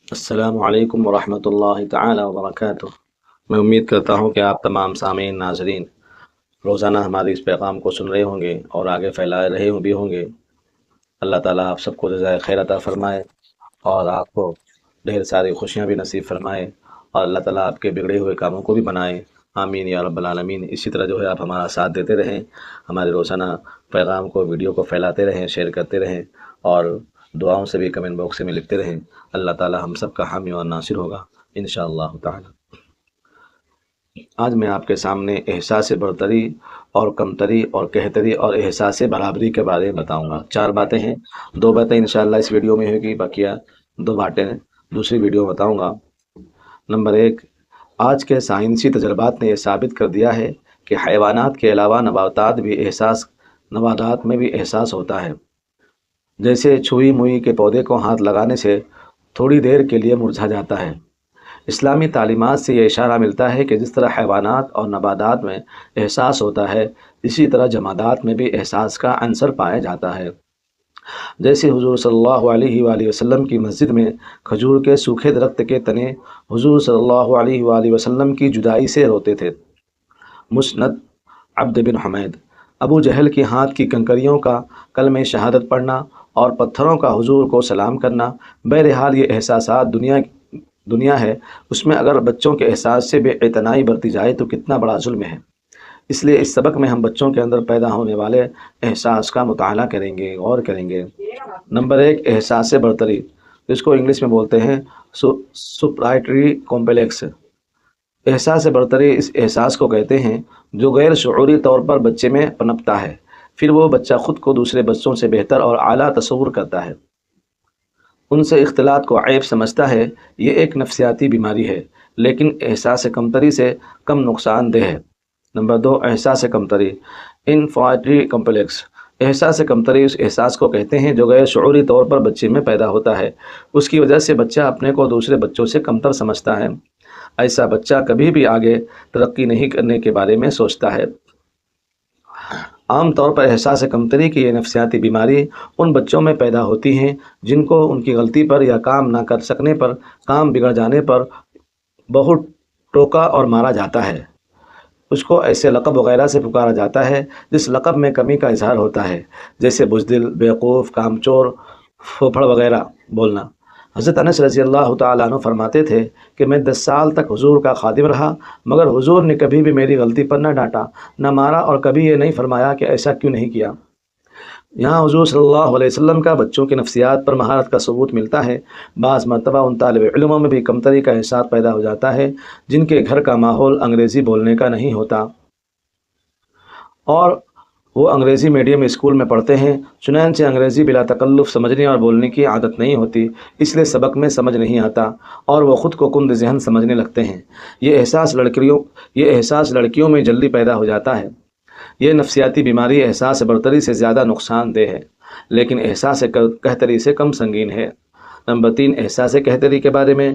السلام علیکم ورحمۃ اللہ تعالی وبرکاتہ۔ میں امید کرتا ہوں کہ آپ تمام سامعین ناظرین روزانہ ہماری اس پیغام کو سن رہے ہوں گے اور آگے پھیلا رہے بھی ہوں گے۔ اللہ تعالیٰ آپ سب کو جزائے خیر عطا فرمائے اور آپ کو ڈھیر ساری خوشیاں بھی نصیب فرمائے، اور اللہ تعالیٰ آپ کے بگڑے ہوئے کاموں کو بھی بنائے، آمین یا رب العالمین۔ اسی طرح جو ہے آپ ہمارا ساتھ دیتے رہیں، ہمارے روزانہ پیغام کو، ویڈیو کو پھیلاتے رہیں، شیئر کرتے رہیں، اور دعاؤں سے بھی کمنٹ باکس میں لکھتے رہیں۔ اللہ تعالیٰ ہم سب کا حامی اور ناصر ہوگا انشاءاللہ تعالی۔ آج میں آپ کے سامنے احساس برتری اور کمتری اور کہتری اور احساس برابری کے بارے میں بتاؤں گا۔ 4 باتیں ہیں، 2 باتیں انشاءاللہ اس ویڈیو میں ہوگی، بقیہ 2 باتیں دوسری ویڈیو میں بتاؤں گا۔ نمبر 1، آج کے سائنسی تجربات نے یہ ثابت کر دیا ہے کہ حیوانات کے علاوہ نباتات میں بھی احساس ہوتا ہے۔ جیسے چھوئی موئی کے پودے کو ہاتھ لگانے سے تھوڑی دیر کے لیے مرجھا جاتا ہے۔ اسلامی تعلیمات سے یہ اشارہ ملتا ہے کہ جس طرح حیوانات اور نباتات میں احساس ہوتا ہے، اسی طرح جمادات میں بھی احساس کا عنصر پایا جاتا ہے۔ جیسے حضور صلی اللہ علیہ وآلہ وسلم کی مسجد میں کھجور کے سوکھے درخت کے تنے حضور صلی اللہ علیہ وآلہ وسلم کی جدائی سے روتے تھے۔ مسند عبد بن حمید۔ ابو جہل کی ہاتھ کی کنکریوں کا کلمہ شہادت پڑھنا اور پتھروں کا حضور کو سلام کرنا، بہرحال یہ احساسات دنیا ہے، اس میں اگر بچوں کے احساس سے بے اعتنائی برتی جائے تو کتنا بڑا ظلم ہے۔ اس لیے اس سبق میں ہم بچوں کے اندر پیدا ہونے والے احساس کا مطالعہ کریں گے، غور کریں گے۔ نمبر 1، احساس برتری، جس کو انگلش میں بولتے ہیں سپرائٹری کمپلیکس۔ احساس برتری اس احساس کو کہتے ہیں جو غیر شعوری طور پر بچے میں پنپتا ہے، پھر وہ بچہ خود کو دوسرے بچوں سے بہتر اور اعلیٰ تصور کرتا ہے، ان سے اختلاط کو عیب سمجھتا ہے۔ یہ ایک نفسیاتی بیماری ہے، لیکن احساس کمتری سے کم نقصان دہ ہے۔ نمبر 2، احساس کمتری انفیریٹی کمپلیکس۔ احساس کمتری اس احساس کو کہتے ہیں جو غیر شعوری طور پر بچے میں پیدا ہوتا ہے، اس کی وجہ سے بچہ اپنے کو دوسرے بچوں سے کمتر سمجھتا ہے۔ ایسا بچہ کبھی بھی آگے ترقی نہیں کرنے کے بارے میں سوچتا ہے۔ عام طور پر احساس کمتری کی یہ نفسیاتی بیماری ان بچوں میں پیدا ہوتی ہیں جن کو ان کی غلطی پر یا کام نہ کر سکنے پر، کام بگڑ جانے پر بہت ٹوکا اور مارا جاتا ہے۔ اس کو ایسے لقب وغیرہ سے پکارا جاتا ہے جس لقب میں کمی کا اظہار ہوتا ہے، جیسے بزدل، بیوقوف، کامچور، پھوپھڑ وغیرہ بولنا۔ حضرت انس رضی اللہ تعالیٰ عنہ فرماتے تھے کہ میں 10 سال تک حضور کا خادم رہا، مگر حضور نے کبھی بھی میری غلطی پر نہ ڈانٹا، نہ مارا، اور کبھی یہ نہیں فرمایا کہ ایسا کیوں نہیں کیا۔ یہاں حضور صلی اللہ علیہ وسلم کا بچوں کی نفسیات پر مہارت کا ثبوت ملتا ہے۔ بعض مرتبہ ان طالب علموں میں بھی کمتری کا احساس پیدا ہو جاتا ہے جن کے گھر کا ماحول انگریزی بولنے کا نہیں ہوتا اور وہ انگریزی میڈیم اسکول میں پڑھتے ہیں، چنانچہ انگریزی بلا تکلف سمجھنے اور بولنے کی عادت نہیں ہوتی، اس لیے سبق میں سمجھ نہیں آتا اور وہ خود کو کند ذہن سمجھنے لگتے ہیں۔ یہ احساس لڑکیوں میں جلدی پیدا ہو جاتا ہے۔ یہ نفسیاتی بیماری احساس برتری سے زیادہ نقصان دہ ہے، لیکن احساس کہتری سے کم سنگین ہے۔ نمبر 3، احساس کہتری کے بارے میں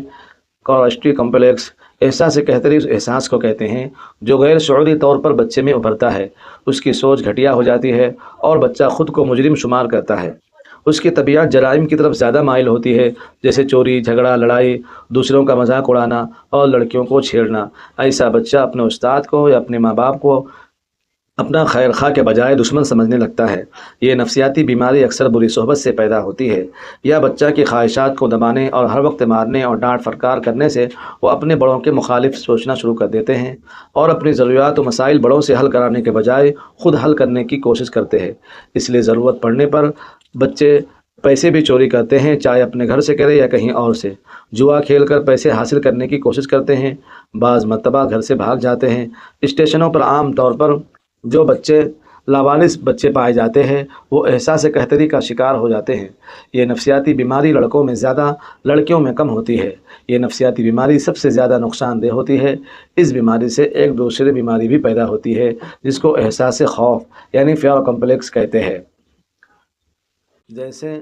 کورسٹی کمپلیکس۔ احساس کہتری اس احساس کو کہتے ہیں جو غیر شعوری طور پر بچے میں ابھرتا ہے۔ اس کی سوچ گھٹیا ہو جاتی ہے اور بچہ خود کو مجرم شمار کرتا ہے۔ اس کی طبیعت جرائم کی طرف زیادہ مائل ہوتی ہے، جیسے چوری، جھگڑا، لڑائی، دوسروں کا مذاق اڑانا اور لڑکیوں کو چھیڑنا۔ ایسا بچہ اپنے استاد کو یا اپنے ماں باپ کو اپنا خیر خواہ کے بجائے دشمن سمجھنے لگتا ہے۔ یہ نفسیاتی بیماری اکثر بری صحبت سے پیدا ہوتی ہے، یا بچہ کی خواہشات کو دبانے اور ہر وقت مارنے اور ڈانٹ فٹکار کرنے سے وہ اپنے بڑوں کے مخالف سوچنا شروع کر دیتے ہیں اور اپنی ضروریات و مسائل بڑوں سے حل کرانے کے بجائے خود حل کرنے کی کوشش کرتے ہیں۔ اس لیے ضرورت پڑنے پر بچے پیسے بھی چوری کرتے ہیں، چاہے اپنے گھر سے کرے یا کہیں اور سے۔ جوا کھیل کر پیسے حاصل کرنے کی کوشش کرتے ہیں، بعض مرتبہ گھر سے بھاگ جاتے ہیں۔ اسٹیشنوں پر عام طور پر جو لاوارث بچے پائے جاتے ہیں وہ احساس قحطی کا شکار ہو جاتے ہیں۔ یہ نفسیاتی بیماری لڑکوں میں زیادہ، لڑکیوں میں کم ہوتی ہے۔ یہ نفسیاتی بیماری سب سے زیادہ نقصان دہ ہوتی ہے۔ اس بیماری سے ایک دوسری بیماری بھی پیدا ہوتی ہے جس کو احساس خوف یعنی فیئر کمپلیکس کہتے ہیں۔ جیسے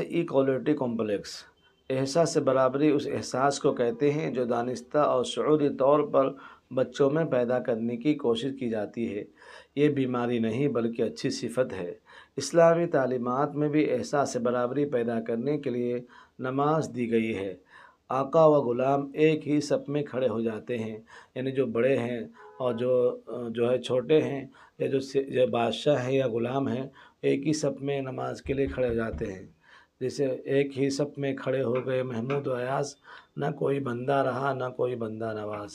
ایکوالٹی کمپلیکس۔ احساس برابری اس احساس کو کہتے ہیں جو دانستہ اور شعوری طور پر بچوں میں پیدا کرنے کی کوشش کی جاتی ہے۔ یہ بیماری نہیں بلکہ اچھی صفت ہے۔ اسلامی تعلیمات میں بھی احساس برابری پیدا کرنے کے لیے نماز دی گئی ہے۔ آقا و غلام ایک ہی صف میں کھڑے ہو جاتے ہیں، یعنی جو بڑے ہیں اور جو ہے چھوٹے ہیں، یا جو بادشاہ ہیں یا غلام ہیں، ایک ہی صف میں نماز کے لیے کھڑے ہو جاتے ہیں۔ جیسے ایک ہی صف میں کھڑے ہو گئے محمود و ایاز، نہ کوئی بندہ رہا نہ کوئی بندہ نواز۔